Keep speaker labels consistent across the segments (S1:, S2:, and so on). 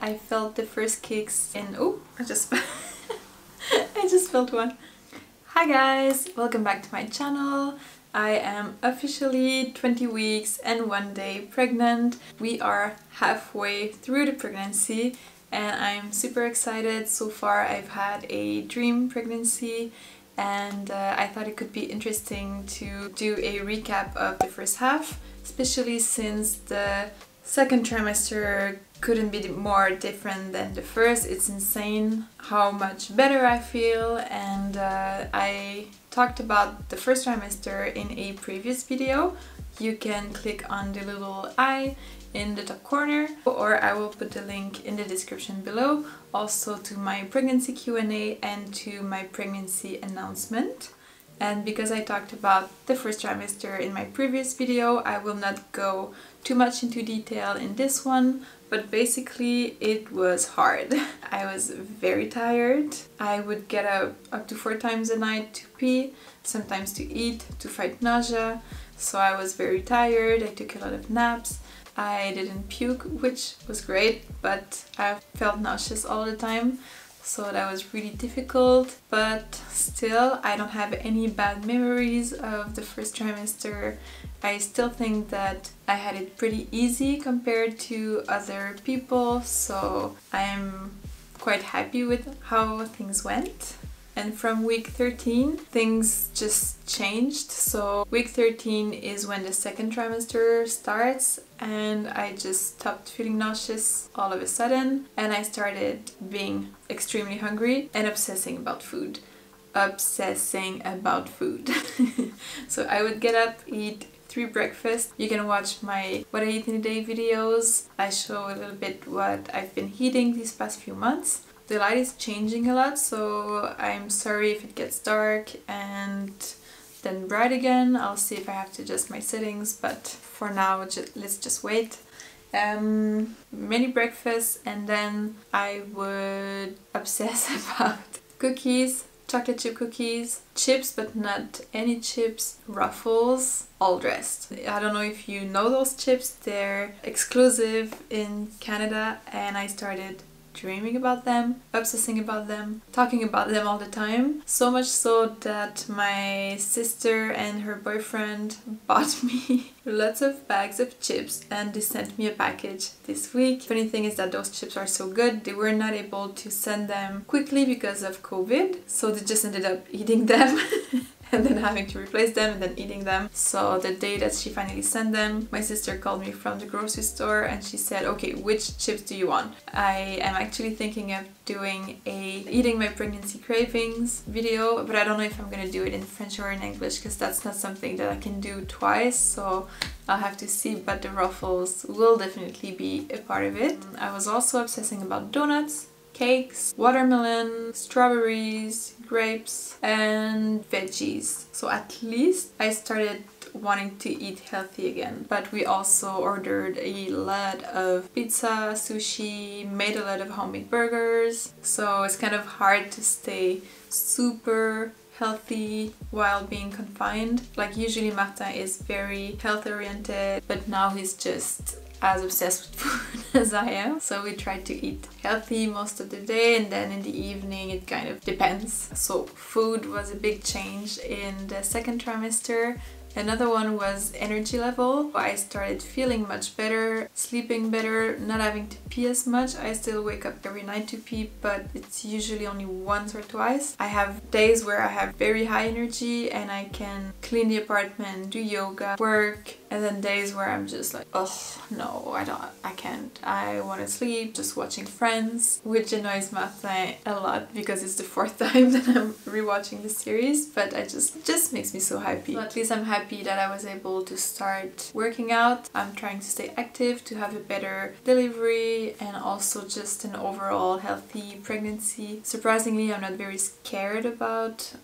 S1: I felt the first kicks in... Oh, I just I just felt one. Hi guys, welcome back to my channel. I am officially 20 weeks and 1 day pregnant. We are halfway through the pregnancy and I'm super excited. So far I've had a dream pregnancy and I thought it could be interesting to do a recap of the first half, especially since the second trimester couldn't be more different than the first. It's insane how much better I feel, and I talked about the first trimester in a previous video. You can click on the little eye in the top corner, or I will put the link in the description below, also to my pregnancy Q&A and to my pregnancy announcement. And because I talked about the first trimester in my previous video, I will not go too much into detail in this one, but basically it was hard. I was very tired. I would get up to 4 times a night to pee, sometimes to eat, to fight nausea. So I was very tired. I took a lot of naps. I didn't puke, which was great, but I felt nauseous all the time. So that was really difficult, but still I don't have any bad memories of the first trimester. I still think that I had it pretty easy compared to other people, so I'm quite happy with how things went. And from week 13 things just changed. So week 13 is when the second trimester starts, and I just stopped feeling nauseous all of a sudden and I started being extremely hungry and obsessing about food. So I would get up, eat 3 breakfasts. You can watch my what I eat in a day videos. I show a little bit what I've been eating these past few months. The light is changing a lot, so I'm sorry if it gets dark and then bright again. I'll see if I have to adjust my settings, but for now let's just wait. Many breakfasts, and then I would obsess about cookies, chocolate chip cookies, chips, but not any chips, Ruffles, all dressed. I don't know if you know those chips, they're exclusive in Canada, and I started dreaming about them, obsessing about them, talking about them all the time. So much so that my sister and her boyfriend bought me lots of bags of chips, and they sent me a package this week. Funny thing is that those chips are so good, they were not able to send them quickly because of COVID, so they just ended up eating them. And then having to replace them and then eating them. So the day that she finally sent them, my sister called me from the grocery store and she said, okay, which chips do you want? I am actually thinking of doing a eating my pregnancy cravings video, but I don't know if I'm gonna do it in French or in English because that's not something that I can do twice, so I'll have to see, but the Ruffles will definitely be a part of it. I was also obsessing about donuts, cakes, watermelon, strawberries, grapes and veggies. So at least I started wanting to eat healthy again. But we also ordered a lot of pizza, sushi, made a lot of homemade burgers. So it's kind of hard to stay super healthy while being confined. Like usually Martin is very health oriented, but now he's just as obsessed with food as I am. So we try to eat healthy most of the day, and then in the evening it kind of depends. So food was a big change in the second trimester. Another one was energy level. I started feeling much better, sleeping better, not having to pee as much. I still wake up every night to pee, but it's usually only once or twice. I have days where I have very high energy and I can clean the apartment, do yoga, work, and then days where I'm just like, oh no, I can't. I want to sleep, just watching Friends, which annoys Martin a lot because it's the 4th time that I'm rewatching the series, but it just makes me so happy. So at least I'm happy that I was able to start working out. I'm trying to stay active to have a better delivery and also just an overall healthy pregnancy. Surprisingly, I'm not very scared about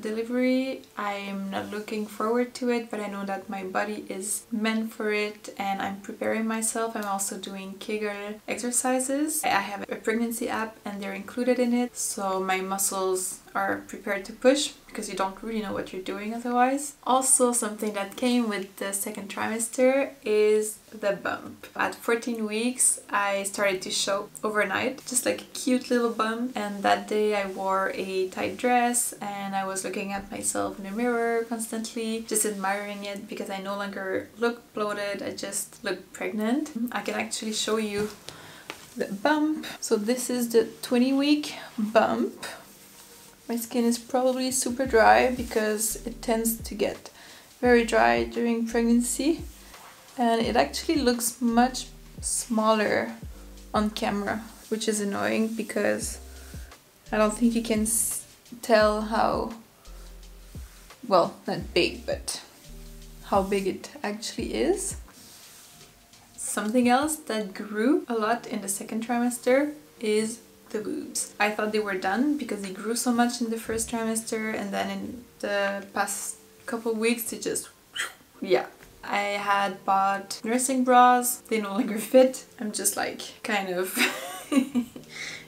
S1: delivery. I'm not looking forward to it, but I know that my body is meant for it and I'm preparing myself. I'm also doing Kegel exercises. I have a pregnancy app and they're included in it, so my muscles are prepared to push because you don't really know what you're doing otherwise. Also, something that came with the second trimester is the bump. At 14 weeks, I started to show overnight, just like a cute little bump. And that day I wore a tight dress and I was looking at myself in the mirror constantly, just admiring it because I no longer look bloated, I just look pregnant. I can actually show you the bump. So this is the 20-week bump. My skin is probably super dry because it tends to get very dry during pregnancy, and it actually looks much smaller on camera, which is annoying because I don't think you can tell how, well, not big, but how big it actually is. Something else that grew a lot in the second trimester is the boobs. I thought they were done because they grew so much in the first trimester, and then in the past couple of weeks they just, yeah. I had bought nursing bras, they no longer fit. I'm just like kind of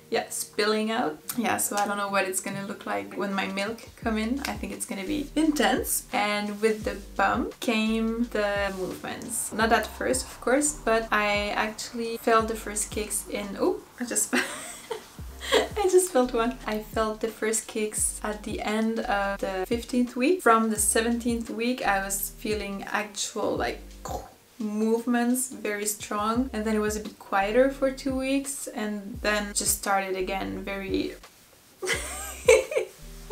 S1: yeah, spilling out. Yeah, so I don't know what it's gonna look like when my milk come in. I think it's gonna be intense. And with the bump came the movements. Not at first, of course, but I actually felt the first kicks in, oh, I just I just felt one. I felt the first kicks at the end of the 15th week. From the 17th week, I was feeling actual like movements, very strong, and then it was a bit quieter for 2 weeks, and then just started again very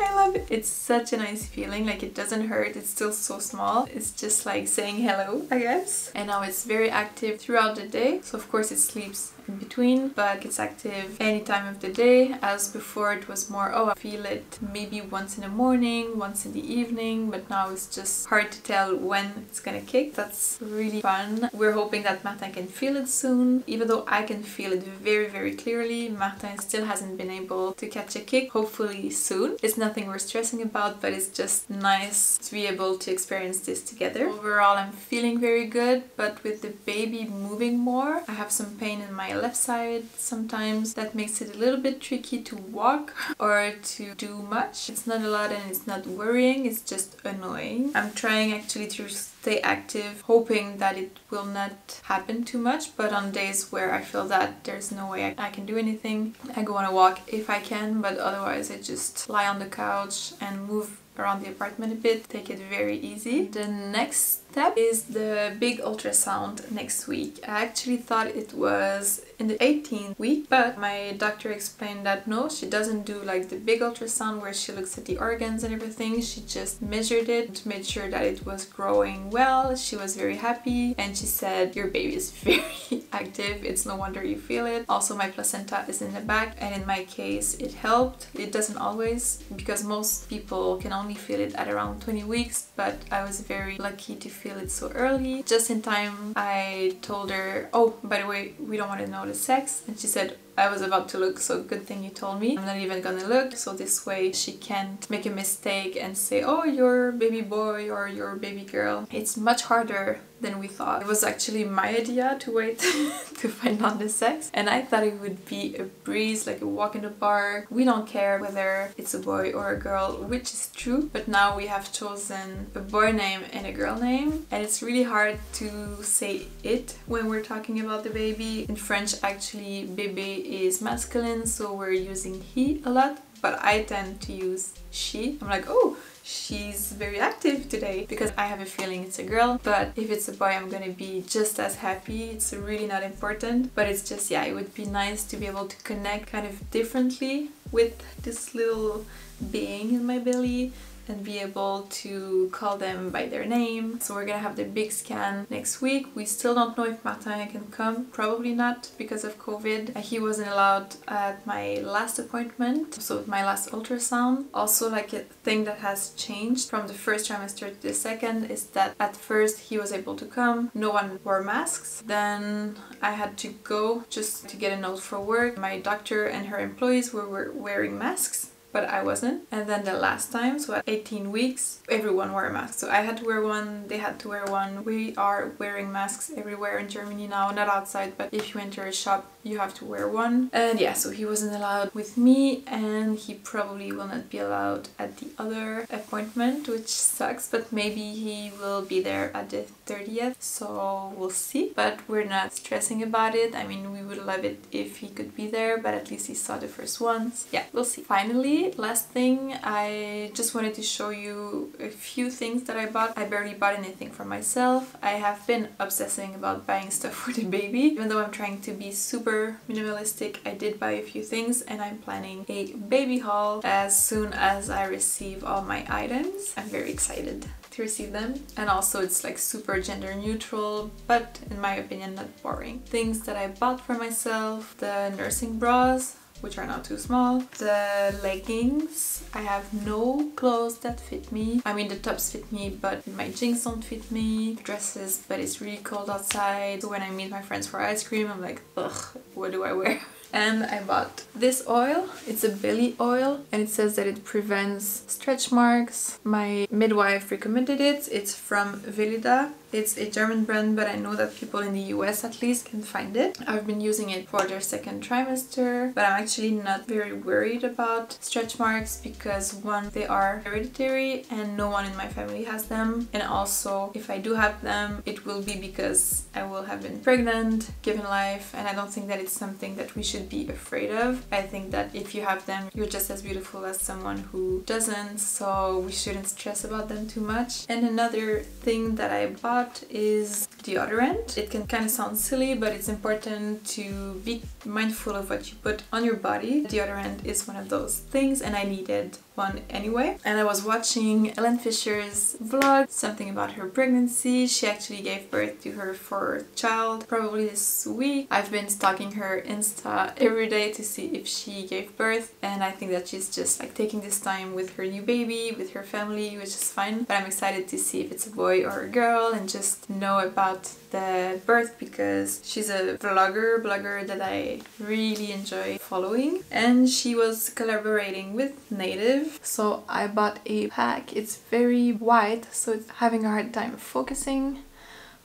S1: I love it. It's such a nice feeling, like it doesn't hurt, it's still so small. It's just like saying hello, I guess. And now it's very active throughout the day. So of course it sleeps in between, but it's active any time of the day. As before it was more, oh, I feel it maybe once in the morning, once in the evening, but now it's just hard to tell when it's gonna kick. That's really fun. We're hoping that Martin can feel it soon. Even though I can feel it very, very clearly, Martin still hasn't been able to catch a kick. Hopefully soon. It's nothing we're stressing about, but it's just nice to be able to experience this together. Overall, I'm feeling very good, but with the baby moving more, I have some pain in my left side sometimes. That makes it a little bit tricky to walk or to do much. It's not a lot and it's not worrying, it's just annoying. I'm trying actually to stay active, hoping that it will not happen too much, but on days where I feel that there's no way I can do anything, I go on a walk if I can, but otherwise I just lie on the couch and move around the apartment a bit, take it very easy. The next step is the big ultrasound next week. I actually thought it was in the 18th week, but my doctor explained that no, she doesn't do like the big ultrasound where she looks at the organs and everything. She just measured it, made sure that it was growing well. She was very happy and she said, your baby is very active, it's no wonder you feel it. Also my placenta is in the back, and in my case it helped. It doesn't always, because most people can only feel it at around 20 weeks, but I was very lucky to feel it so early. Just in time I told her, oh, by the way, we don't want to know the sex, and she said, I was about to look, so good thing you told me. I'm not even gonna look, so this way she can't make a mistake and say, oh, you're baby boy or you're baby girl. It's much harder than we thought. It was actually my idea to wait to find out the sex, and I thought it would be a breeze, like a walk in the park. We don't care whether it's a boy or a girl, which is true, but now we have chosen a boy name and a girl name, and it's really hard to say it when we're talking about the baby. In French, actually, bébé is masculine, so we're using he a lot, but I tend to use she. I'm like, oh, she's very active today, because I have a feeling it's a girl, but if it's a boy I'm gonna be just as happy. It's really not important, but it's just, yeah, it would be nice to be able to connect kind of differently with this little being in my belly and be able to call them by their name. So we're gonna have the big scan next week. We still don't know if Martin can come. Probably not because of COVID. He wasn't allowed at my last appointment, so my last ultrasound. Also, like a thing that has changed from the first trimester to the second is that at first he was able to come. No one wore masks. Then I had to go just to get a note for work. My doctor and her employees were wearing masks, but I wasn't. And then the last time, so at 18 weeks, everyone wore a mask. So I had to wear one, they had to wear one. We are wearing masks everywhere in Germany now, not outside, but if you enter a shop, you have to wear one. And yeah, so he wasn't allowed with me, and he probably will not be allowed at the other appointment, which sucks, but maybe he will be there at the 30th, so we'll see. But we're not stressing about it. I mean, we would love it if he could be there, but at least he saw the first ones. Yeah, we'll see. Finally, last thing, I just wanted to show you a few things that I bought. I barely bought anything for myself. I have been obsessing about buying stuff for the baby. Even though I'm trying to be super minimalistic, I did buy a few things, and I'm planning a baby haul as soon as I receive all my items. I'm very excited to receive them, and also it's like super gender neutral, but in my opinion not boring. Things that I bought for myself: the nursing bras, which are not too small, the leggings. I have no clothes that fit me. I mean, the tops fit me, but my jeans don't fit me. Dresses, but it's really cold outside, so when I meet my friends for ice cream, I'm like, ugh, what do I wear? And I bought this oil. It's a belly oil, and it says that it prevents stretch marks. My midwife recommended it. It's from Velida. It's a German brand, but I know that people in the US at least can find it. I've been using it for their second trimester, but I'm actually not very worried about stretch marks because one, they are hereditary and no one in my family has them. And also, if I do have them, it will be because I will have been pregnant, given life, and I don't think that it's something that we should be afraid of. I think that if you have them, you're just as beautiful as someone who doesn't, so we shouldn't stress about them too much. And another thing that I bought is deodorant. It can kind of sound silly, but it's important to be mindful of what you put on your body. Deodorant is one of those things, and I needed one anyway. And I was watching Ellen Fisher's vlog, something about her pregnancy. She actually gave birth to her fourth child probably this week. I've been stalking her Insta every day to see if she gave birth, and I think that she's just like taking this time with her new baby, with her family, which is fine. But I'm excited to see if it's a boy or a girl and just know about the birth, because she's a blogger that I really enjoy following, and she was collaborating with Native. So I bought a pack. It's very white, so it's having a hard time focusing,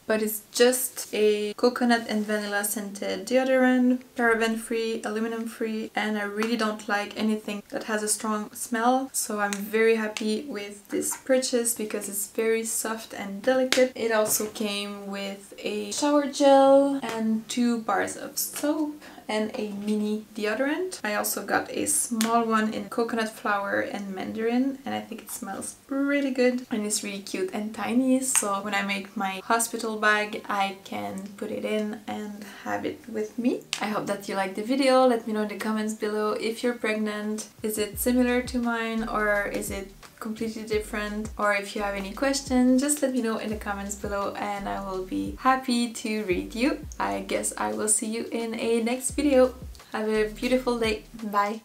S1: but it's just a coconut and vanilla scented deodorant, paraben free, aluminum free, and I really don't like anything that has a strong smell, so I'm very happy with this purchase because it's very soft and delicate. It also came with a shower gel and 2 bars of soap and a mini deodorant. I also got a small one in coconut flower and mandarin, and I think it smells really good and it's really cute and tiny, so when I make my hospital bag I can put it in and have it with me. I hope that you liked the video. Let me know in the comments below if you're pregnant. Is it similar to mine or is it completely different? Or if you have any questions, just let me know in the comments below and I will be happy to read you. I guess I will see you in a next video. Have a beautiful day. Bye.